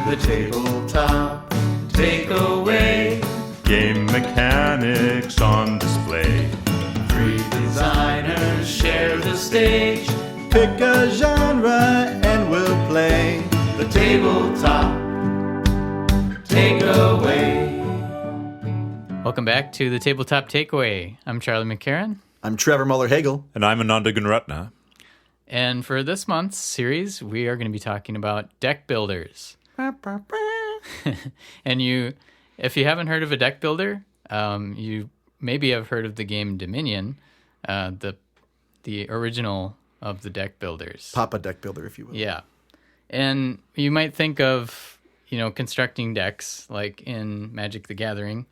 The tabletop takeaway. Game mechanics on display. Three designers share the stage. Pick a genre and we'll play. The tabletop takeaway. Welcome back to the Tabletop Takeaway. I'm Charlie McCarran. I'm Trevor Muller-Hagel. And I'm Ananda Gunratna. And for this month's series, we are going to be talking about deck builders. And if you haven't heard of a deck builder, you maybe have heard of the game Dominion, the original of the deck builders. Papa deck builder, if you will. Yeah. And you might think of, constructing decks like in Magic the Gathering,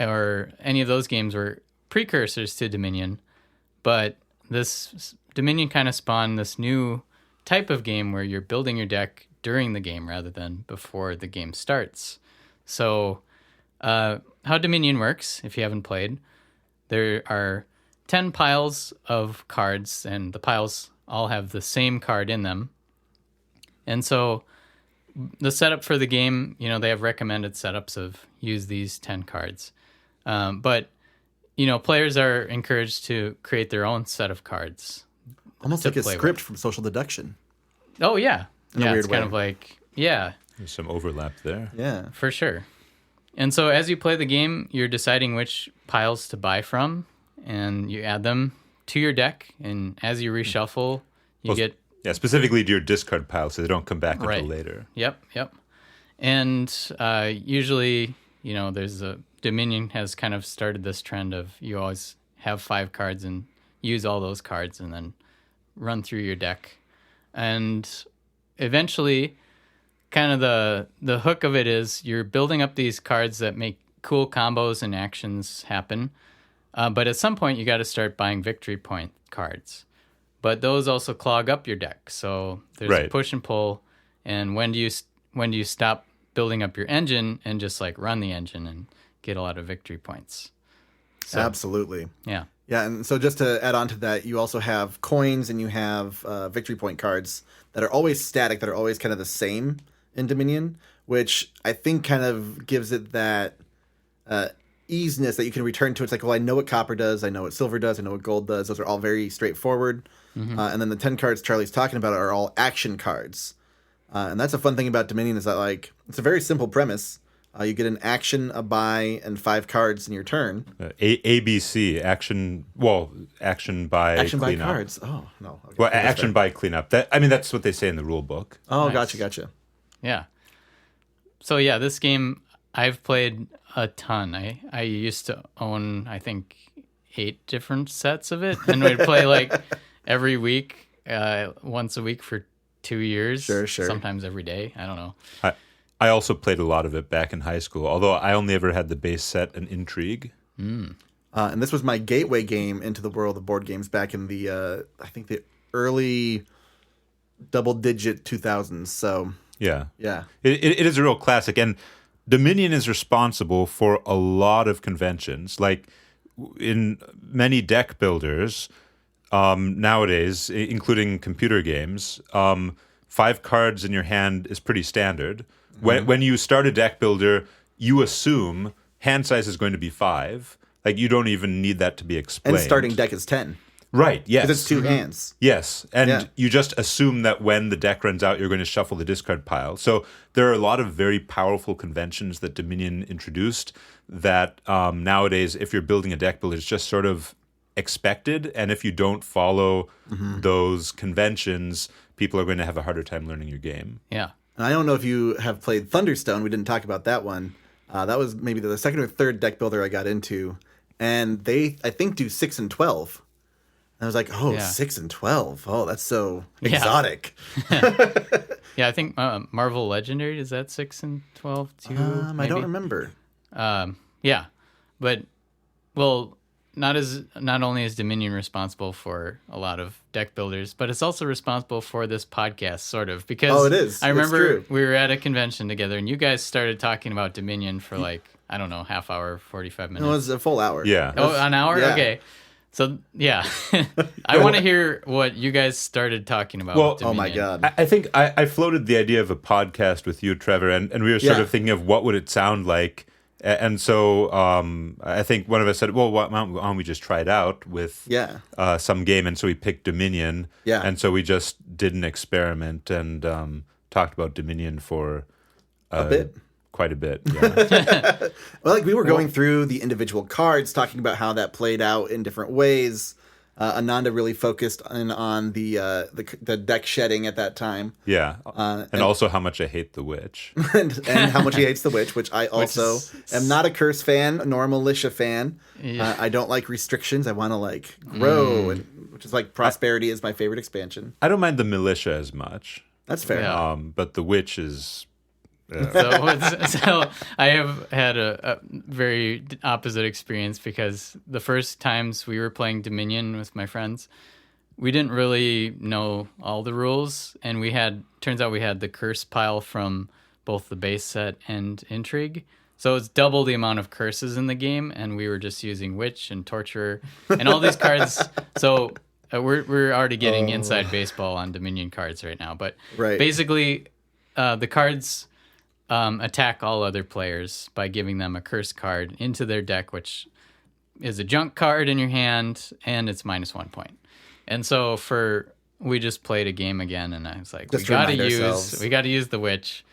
or any of those games were precursors to Dominion. But this Dominion kind of spawned this new type of game where you're building your deck during the game rather than before the game starts. So how Dominion works, if you haven't played, there are 10 piles of cards, and the piles all have the same card in them. And so the setup for the game, they have recommended setups of use these 10 cards. But players are encouraged to create their own set of cards. Almost like a script from Social Deduction. Oh, yeah. In a weird it's kind way. of like, yeah. There's some overlap there. Yeah. For sure. And so as you play the game, you're deciding which piles to buy from, and you add them to your deck. And as you reshuffle, you get... Yeah, specifically to your discard pile so they don't come back Right. until later. Yep. And usually, Dominion has kind of started this trend of you always have 5 cards and use all those cards and then run through your deck. And eventually, kind of the hook of it is you're building up these cards that make cool combos and actions happen. But at some point, you got to start buying victory point cards. But those also clog up your deck. So there's a push and pull. And when do you stop building up your engine and just like run the engine and get a lot of victory points? So, Absolutely. Yeah. Yeah, and so just to add on to that, you also have coins and you have victory point cards that are always static, that are always kind of the same in Dominion, which I think kind of gives it that easiness that you can return to. It's like, well, I know what copper does, I know what silver does, I know what gold does. Those are all very straightforward. Mm-hmm. And then the 10 cards Charlie's talking about are all action cards. And that's a fun thing about Dominion is that, like, it's a very simple premise. You get an action, a buy, and 5 cards in your turn. ABC, action by Action by cleanup. cards. Oh, no. Okay. Well, action by cleanup. That's what they say in the rule book. Oh, Nice. gotcha. Yeah. So yeah, this game I've played a ton. I used to own, I think, 8 different sets of it, and we'd play like every week, once a week for 2 years. Sure. Sometimes every day. I don't know. I also played a lot of it back in high school, although I only ever had the base set and Intrigue. And this was my gateway game into the world of board games back in the, I think the early double-digit 2000s. So Yeah. it is a real classic, and Dominion is responsible for a lot of conventions. Like in many deck builders nowadays, including computer games, 5 cards in your hand is pretty standard. When you start a deck builder, you assume hand size is going to be 5. Like, you don't even need that to be explained. And starting deck is 10. Right, yes. Because it's 2 hands. Yes, and you just assume that when the deck runs out, you're going to shuffle the discard pile. So there are a lot of very powerful conventions that Dominion introduced that nowadays, if you're building a deck builder, it's just sort of expected. And if you don't follow those conventions, people are going to have a harder time learning your game. Yeah. And I don't know if you have played Thunderstone. We didn't talk about that one. That was maybe the second or third deck builder I got into. And they, I think, do 6 and 12. And I was like, 6 and 12. Oh, that's so exotic. Yeah, I think Marvel Legendary, is that 6 and 12 too? I don't remember. Yeah. But, well, not only is Dominion responsible for a lot of deck builders, but it's also responsible for this podcast, sort of. Because it is. I remember It's true. we were at a convention together, and you guys started talking about Dominion for like, I don't know, half hour, 45 minutes. It was a full hour. Yeah. Oh, an hour? Yeah. Okay. So yeah, I want to hear what you guys started talking about. Well, with Oh my Dominion. god. I think I floated the idea of a podcast with you, Trevor, and we were sort Yeah. of thinking of what would it sound like. And so I think one of us said, well, why don't we just try it out with Yeah. some game? And so we picked Dominion. Yeah. And so we just did an experiment and talked about Dominion for A bit. quite a bit. Yeah. Well, like we were going through the individual cards, talking about how that played out in different ways. Ananda really focused on the deck shedding at that time, Yeah. And also how much I hate the witch. and how much he hates the witch, which I also am not a curse fan nor a militia fan. Yeah. I don't like restrictions. I want to like grow, and which is like prosperity is my favorite expansion. I don't mind the militia as much, That's fair. Yeah. but the witch is. So I have had a very opposite experience because the first times we were playing Dominion with my friends, we didn't really know all the rules, and turns out we had the curse pile from both the base set and Intrigue. So it's double the amount of curses in the game, and we were just using Witch and Torturer and all these cards. So we're already getting inside baseball on Dominion cards right now. But Right. basically, the cards attack all other players by giving them a curse card into their deck, which is a junk card in your hand, and it's -1 point. And so we just played a game again, and I was like, Just we gotta remind ourselves. use the Witch,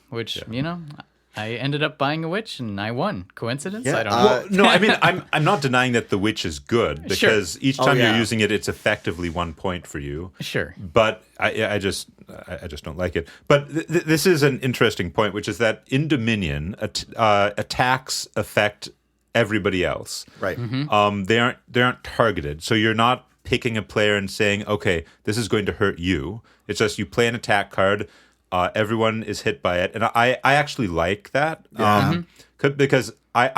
which I ended up buying a Witch and I won. Coincidence? Yeah, I don't know. Well, no, I mean, I'm not denying that the witch is good because each time yeah. you're using it, it's effectively 1 point for you. Sure. But I just don't like it. But this is an interesting point, which is that in Dominion, attacks affect everybody else. Right. They aren't targeted, so you're not picking a player and saying, okay, this is going to hurt you. It's just you play an attack card. Everyone is hit by it, and I actually like that because I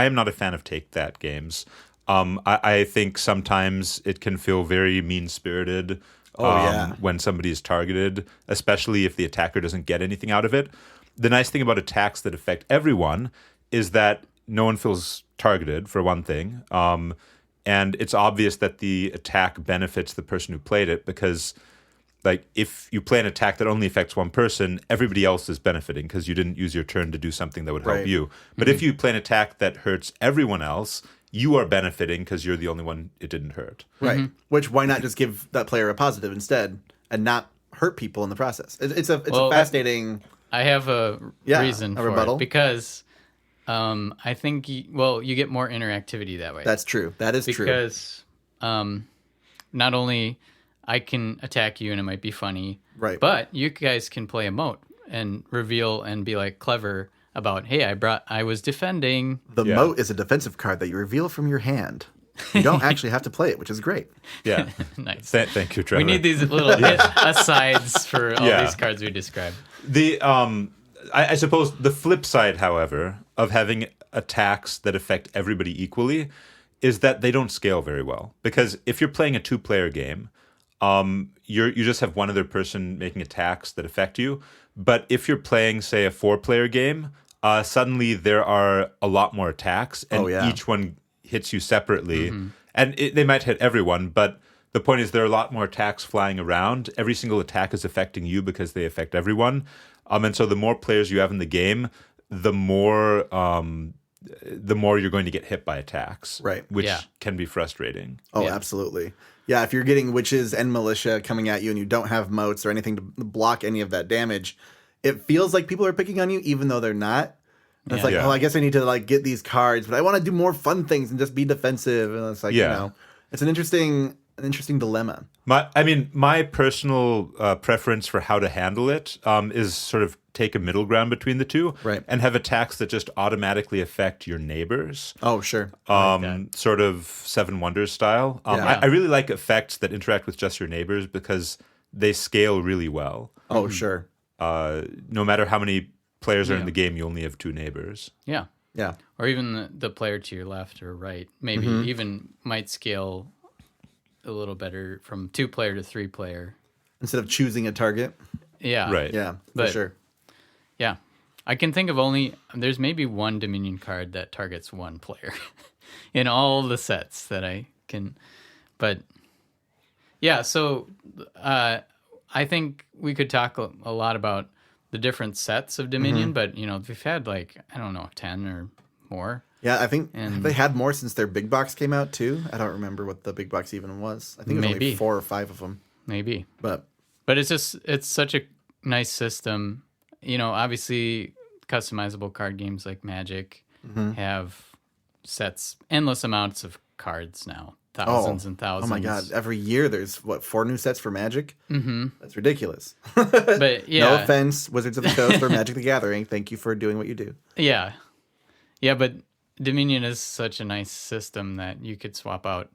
am not a fan of take that games. I think sometimes it can feel very mean spirited when somebody is targeted, especially if the attacker doesn't get anything out of it. The nice thing about attacks that affect everyone is that no one feels targeted, for one thing, and it's obvious that the attack benefits the person who played it because. Like, if you play an attack that only affects one person, everybody else is benefiting because you didn't use your turn to do something that would help Right. you. But if you play an attack that hurts everyone else, you are benefiting because you're the only one it didn't hurt. Right. Which why not just give that player a positive instead and not hurt people in the process? It's a fascinating. I have a reason a for rebuttal. it because I think you get more interactivity that way. That's true. That is true. Because not only I can attack you and it might be funny, Right. but you guys can play a moat and reveal and be like clever about, hey, I was defending. The Yeah. moat is a defensive card that you reveal from your hand. You don't actually have to play it, which is great. Yeah. Nice. Thank you, Trevor. We need these little asides for all Yeah. these cards we described. I suppose the flip side, however, of having attacks that affect everybody equally is that they don't scale very well. Because if you're playing a 2-player game, you just have one other person making attacks that affect you. But if you're playing, say, a 4-player game, suddenly there are a lot more attacks, and each one hits you separately. And they might hit everyone, but the point is there are a lot more attacks flying around. Every single attack is affecting you because they affect everyone. And so the more players you have in the game, the more you're going to get hit by attacks, Right. which Yeah. can be frustrating. Oh, Yeah. absolutely. Yeah, if you're getting witches and militia coming at you and you don't have moats or anything to block any of that damage, it feels like people are picking on you even though they're not. And it's like, Yeah. oh, I guess I need to like get these cards, but I want to do more fun things and just be defensive. And it's like, it's an interesting dilemma. My personal preference for how to handle it is sort of take a middle ground between the two, Right. and have attacks that just automatically affect your neighbors. Oh, sure. Sort of Seven Wonders style. Yeah. I really like effects that interact with just your neighbors because they scale really well. Oh, sure. No matter how many players are in the game, you only have 2 neighbors. Yeah. Yeah. Or even the player to your left or right, maybe even might scale a little better from 2-player to 3-player. Instead of choosing a target. Yeah. Right. Yeah, for But- sure. Yeah. I can think of there's maybe one Dominion card that targets one player. in all the sets that I can. But yeah, so I think we could talk a lot about the different sets of Dominion, but we've had like, I don't know, 10 or more. Yeah, I think have they had more since their big box came out too. I don't remember what the big box even was. I think it was only 4 or 5 of them. Maybe. But it's such a nice system. Obviously customizable card games like Magic have sets, endless amounts of cards now. Thousands and thousands. Oh my God. Every year there's 4 new sets for Magic? Mm-hmm. That's ridiculous. But yeah. No offense, Wizards of the Coast or Magic the Gathering. Thank you for doing what you do. Yeah. Yeah, but Dominion is such a nice system that you could swap out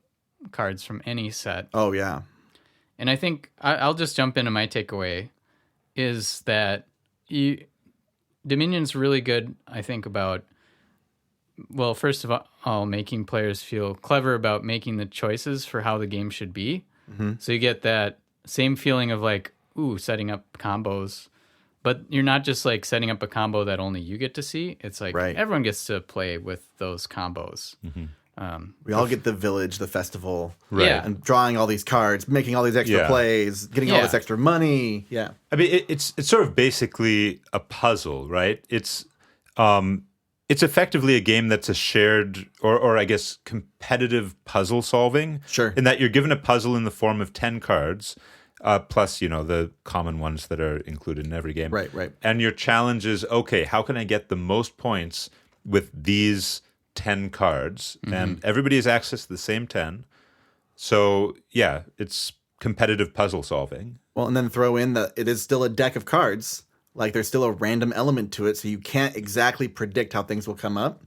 cards from any set. Oh, yeah. And I think I'll just jump into my takeaway is that Dominion's really good, I think, about, well, first of all, making players feel clever about making the choices for how the game should be. Mm-hmm. So you get that same feeling of like, setting up combos. But you're not just like setting up a combo that only you get to see. It's like everyone gets to play with those combos. Mm-hmm. We all get the village, the festival, and drawing all these cards, making all these extra plays, getting all this extra money. Yeah, I mean, it's sort of basically a puzzle, right? It's effectively a game that's a shared or I guess competitive puzzle solving. Sure, in that you're given a puzzle in the form of 10 cards. Plus, the common ones that are included in every game. Right. And your challenge is, okay, how can I get the most points with these 10 cards? Mm-hmm. And everybody has access to the same 10. So, yeah, it's competitive puzzle solving. Well, and then throw in that it is still a deck of cards. Like, there's still a random element to it, so you can't exactly predict how things will come up.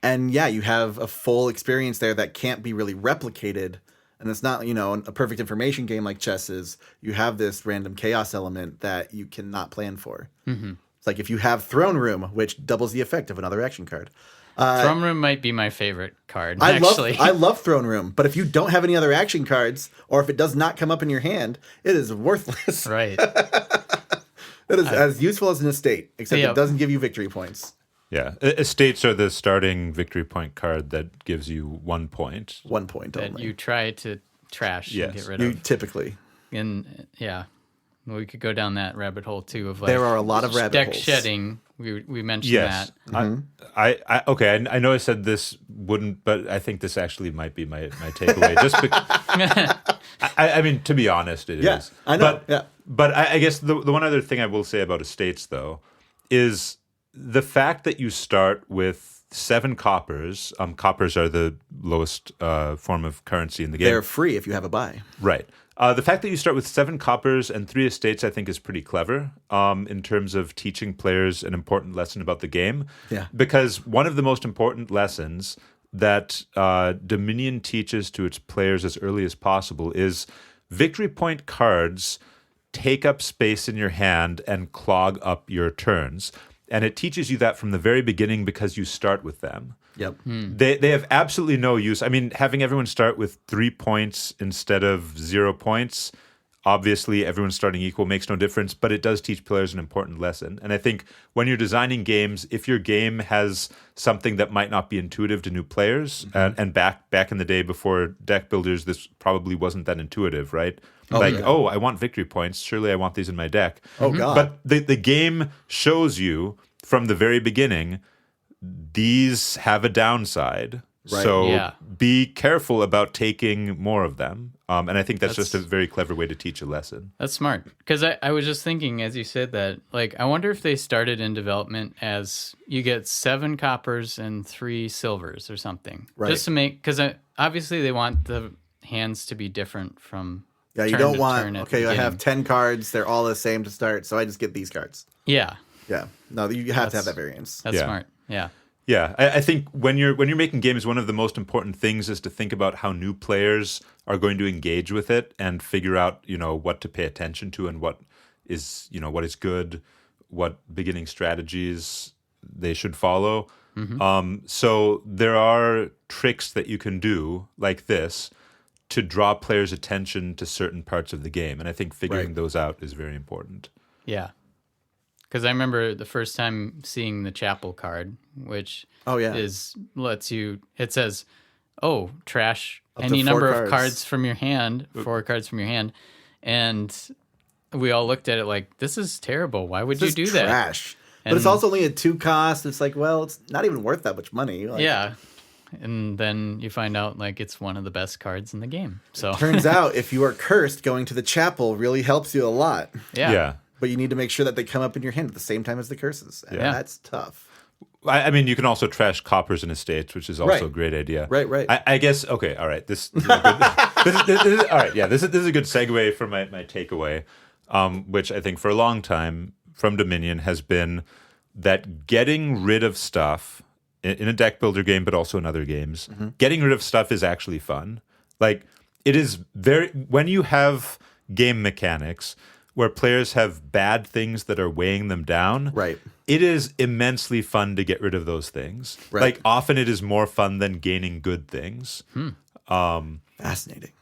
And, yeah, you have a full experience there that can't be really replicated. And it's not, a perfect information game like chess is. You have this random chaos element that you cannot plan for. Mm-hmm. It's like if you have Throne Room, which doubles the effect of another action card. Throne Room might be my favorite card, I actually. I love Throne Room, but if you don't have any other action cards, or if it does not come up in your hand, it is worthless. Right. It is as useful as an estate, except it doesn't give you victory points. Yeah, estates are the starting victory point card that gives you 1 point. 1 point that only. you try to trash and get rid You of. typically. And we could go down that rabbit hole too of like there are a lot of rabbit deck holes. Shedding. We mentioned that. Mm-hmm. I know I said this wouldn't, but I think this actually might be my takeaway. Just because, I mean, to be honest, it is. I know. But I guess the one other thing I will say about estates, though, is the fact that you start with 7 coppers. Coppers are the lowest form of currency in the game. They're free if you have a buy. Right. The fact that you start with 7 coppers and 3 estates, I think, is pretty clever in terms of teaching players an important lesson about the game. Yeah. Because one of the most important lessons that Dominion teaches to its players as early as possible is victory point cards take up space in your hand and clog up your turns. And it teaches you that from the very beginning because you start with them. Yep. They have absolutely no use. I mean, having everyone start with 3 points instead of 0 points, obviously everyone starting equal makes no difference, but it does teach players an important lesson. And I think when you're designing games, if your game has something that might not be intuitive to new players, and back in the day before deck builders, this probably wasn't that intuitive, right? I want victory points. Surely I want these in my deck. Oh, God. But the game shows you from the very beginning, these have a downside. Right. So be careful about taking more of them. And I think that's just a very clever way to teach a lesson. That's smart. Because I was just thinking, as you said that, like, I wonder if they started in development as you get 7 coppers and 3 silvers or something. Right. Just to make, because obviously they want the hands to be different from Yeah, you turn don't to want, turn at okay, the I have beginning. 10 cards. They're all the same to start, so I just get these cards. Yeah. Yeah. No, you have to have that variance. That's smart. Yeah. Yeah, I think when you're making games, one of the most important things is to think about how new players are going to engage with it and figure out, what to pay attention to and what is good, what beginning strategies they should follow. Mm-hmm. So there are tricks that you can do like this to draw players' attention to certain parts of the game, and I think figuring those out is very important. Yeah. Because I remember the first time seeing the chapel card, which Oh, yeah. it says, oh, trash Up any to 4 number of cards. cards from your hand, 4 cards from your hand. And we all looked at it like, this is terrible. Why would you This do is that? trash. But it's And- also only a 2 cost. It's like, well, it's not even worth that much money. Like, Yeah. And then you find out like it's one of the best cards in the game. So Turns out if you are cursed, going to the chapel really helps you a lot. yeah. But you need to make sure that they come up in your hand at the same time as the curses. And Yeah. that's tough. I mean, you can also trash coppers and estates, which is also Right. a great idea. Right. I guess. Okay. All right. This is a good, this is, all right. Yeah. This is a good segue for my takeaway, which I think for a long time from Dominion has been that getting rid of stuff in a deck builder game, but also in other games, getting rid of stuff is actually fun. Like it is when you have game mechanics where players have bad things that are weighing them down. Right. It is immensely fun to get rid of those things. Right. Like often it is more fun than gaining good things. Fascinating.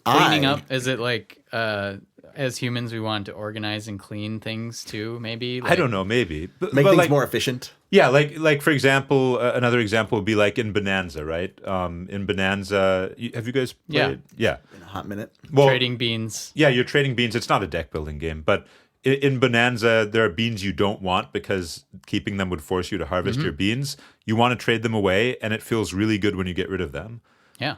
Cleaning up, is it like as humans we want to organize and clean things too, maybe? I don't know, maybe. But Make things like, more efficient. Yeah, like for example, another example would be like in Bonanza, right? In Bonanza, have you guys played? Yeah. In a hot minute. Well, Trading beans. yeah, you're trading beans. It's not a deck building game, but in Bonanza, there are beans you don't want because keeping them would force you to harvest your beans. You want to trade them away, and it feels really good when you get rid of them. Yeah.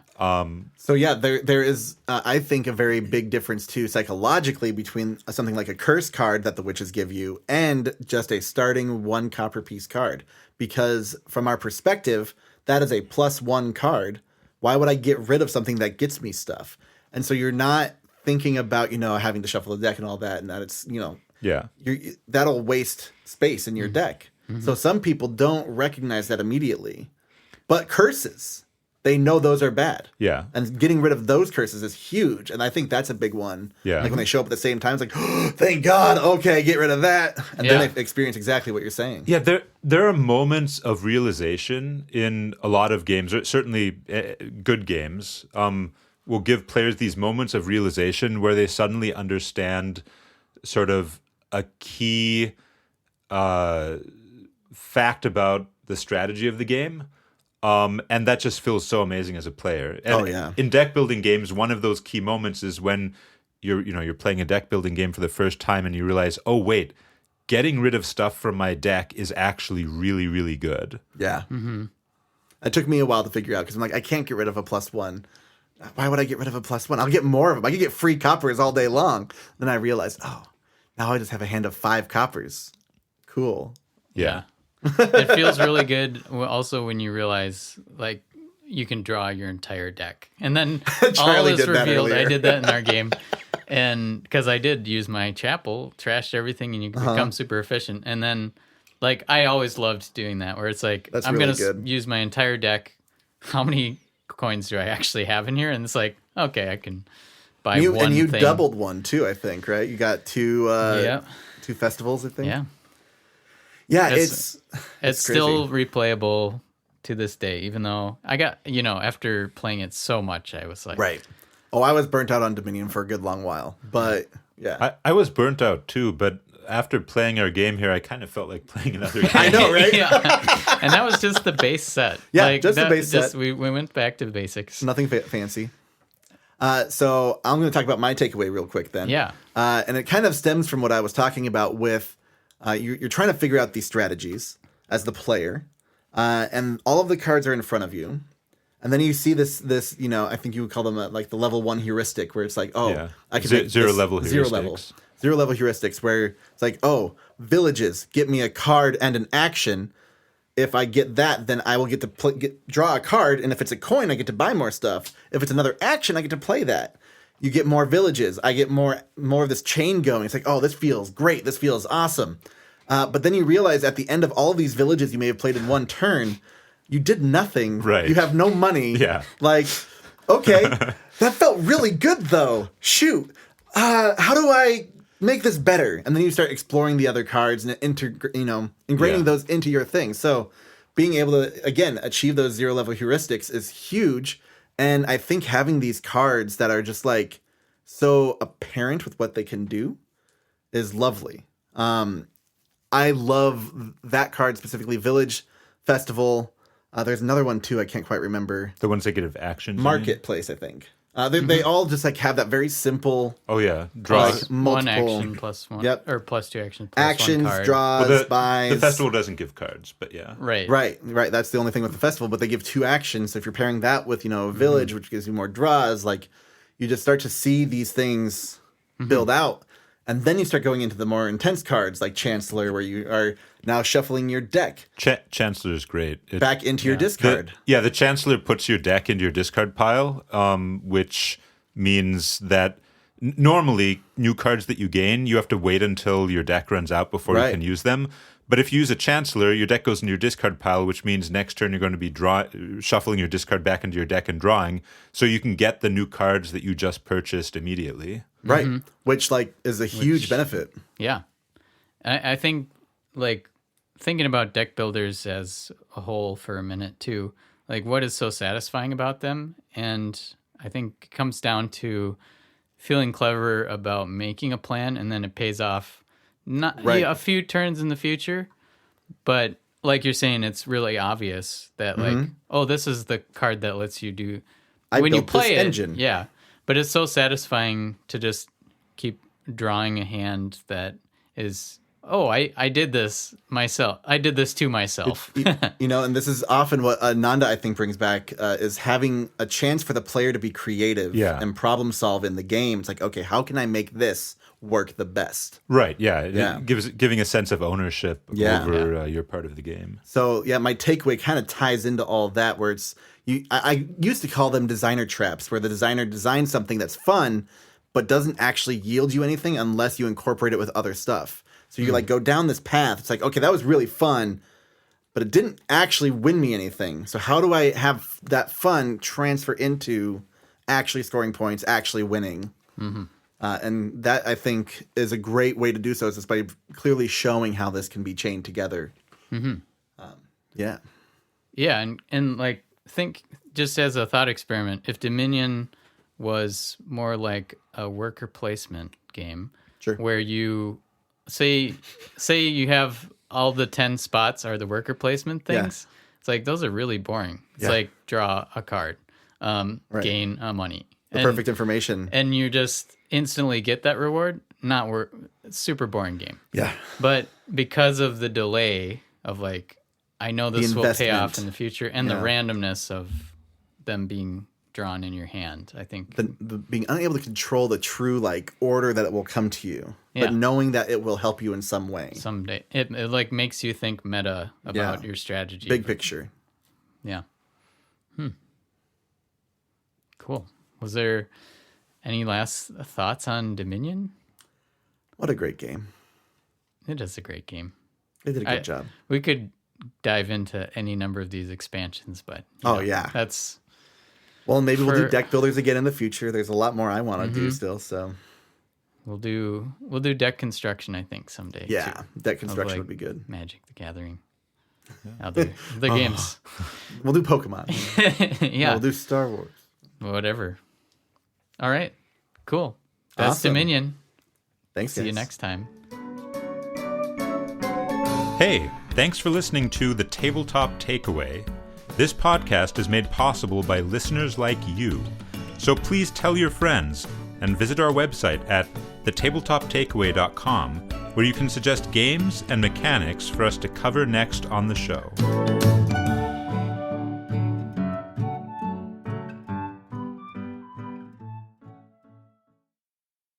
So yeah, there is, I think, a very big difference too psychologically between something like a curse card that the witches give you and just a starting 1 copper piece card. Because from our perspective, that is a +1 card. Why would I get rid of something that gets me stuff? And so you're not thinking about, having to shuffle the deck and all that, and that it's, Yeah. that'll waste space in your deck. So some people don't recognize that immediately. But curses, they know those are bad. Yeah. And getting rid of those curses is huge. And I think that's a big one. Yeah. Like when they show up at the same time, it's like, oh, thank God. Okay, get rid of that. And Yeah. then they experience exactly what you're saying. Yeah, there are moments of realization in a lot of games, or certainly good games, will give players these moments of realization where they suddenly understand sort of a key fact about the strategy of the game. And that just feels so amazing as a player. And Oh, yeah. in deck building games, one of those key moments is when you're playing a deck building game for the first time and you realize, oh wait, getting rid of stuff from my deck is actually really, really good. Yeah. Mm-hmm. It took me a while to figure out because I'm like, I can't get rid of a +1. Why would I get rid of a +1? I'll get more of them. I could get free coppers all day long. Then I realized, oh, now I just have a hand of 5 coppers. Cool. Yeah. It feels really good also when you realize like you can draw your entire deck. And then all Charlie is did that revealed. I earlier. did that in our game. And because I did use my chapel, trashed everything, and you can become super efficient. And then like I always loved doing that where it's like, That's I'm really going to good. use my entire deck. How many coins do I actually have in here? And it's like, okay, I can buy one And you thing. doubled one too, I think, right? You got 2 Yeah. 2 festivals, I think. Yeah. Yeah, It's it's still replayable to this day, even though I got, after playing it so much, I was like, right. Oh, I was burnt out on Dominion for a good long while, but yeah, I was burnt out too, but after playing our game here, I kind of felt like playing another game. I know, right? Yeah. And that was just the base set. Yeah, just the base set. We went back to the basics. Nothing fancy. So I'm going to talk about my takeaway real quick then. Yeah. And it kind of stems from what I was talking about with you're trying to figure out these strategies as the player, and all of the cards are in front of you. And then you see this, I think you would call them like the level 1 heuristic, where it's like, oh, Yeah. I can make Zero this- level zero heuristics. level heuristics, where it's like, oh, villages get me a card and an action. If I get that, then I will get to draw a card, and if it's a coin, I get to buy more stuff. If it's another action, I get to play that. You get more villages. I get more of this chain going. It's like, oh, this feels great. This feels awesome. But then you realize at the end of all of these villages you may have played in one turn, you did nothing. Right. You have no money. Yeah. Like, okay, that felt really good though. Shoot. How do I make this better? And then you start exploring the other cards and ingraining Yeah. those into your thing. So being able to, again, achieve those 0 level heuristics is huge. And I think having these cards that are just like so apparent with what they can do is lovely. I love that card specifically. Village, Festival. There's another one too. I can't quite remember. The ones that give actions. Marketplace, I think. They all just like have that very simple. Oh yeah, draws. Like, One multiple action plus one. Yep. Or plus 2 actions plus Actions, one card. draws, buys. The festival doesn't give cards, but yeah. Right. Right. That's the only thing with the festival, but they give 2 actions. So if you're pairing that with, a village, which gives you more draws, like you just start to see these things build out. And then you start going into the more intense cards like Chancellor, where you are now shuffling your deck Chancellor is great. back into your discard. The Chancellor puts your deck into your discard pile, which means that normally new cards that you gain, you have to wait until your deck runs out before you can use them. But if you use a Chancellor, your deck goes into your discard pile, which means next turn you're going to be shuffling your discard back into your deck and drawing, so you can get the new cards that you just purchased immediately. Right. Which is a huge benefit. Yeah. I think, thinking about deck builders as a whole for a minute, too, what is so satisfying about them? And I think it comes down to feeling clever about making a plan, and then it pays off not a few turns in the future. But like you're saying, it's really obvious that, this is the card that lets you do... when you play it, engine. Yeah. But it's so satisfying to just keep drawing a hand that is, I did this myself. I did this to myself. And this is often what Ananda, I think, brings back, is having a chance for the player to be creative and problem solve in the game. It's like, okay, how can I make this work the best? Right, yeah. It giving a sense of ownership over your part of the game. So, my takeaway kind of ties into all that, where it's, I used to call them designer traps, where the designer designs something that's fun, but doesn't actually yield you anything unless you incorporate it with other stuff. So you go down this path. It's like, okay, that was really fun, but it didn't actually win me anything. So how do I have that fun transfer into actually scoring points, actually winning? And that, I think, is a great way to do so, is just by clearly showing how this can be chained together. Yeah, and think, just as a thought experiment, if Dominion was more like a worker placement game, where you say you have all the 10 spots are the worker placement things. It's like, those are really boring. It's like, draw a card, gain money, perfect information, and you just instantly get that reward. Super boring game. Yeah, but because of the delay of I know this will pay off in the future, and the randomness of them being drawn in your hand, I think the being unable to control the true order that it will come to you, but knowing that it will help you in some way someday, it makes you think meta about your strategy, big picture. Cool. Was there any last thoughts on Dominion? What a great game. It is a great game. They did a good job. We could dive into any number of these expansions, but that's... Well, maybe we'll do deck builders again in the future. There's a lot more I want to do still, so... We'll do deck construction, I think, someday. Yeah, too. Deck construction would be good. Magic the Gathering. I'll do the games. We'll do Pokemon. We'll do Star Wars. Whatever. All right. Cool. That's Awesome. Dominion. Thanks, See guys. you next time. Hey, thanks for listening to The Tabletop Takeaway. This podcast is made possible by listeners like you. So please tell your friends and visit our website at thetabletoptakeaway.com, where you can suggest games and mechanics for us to cover next on the show.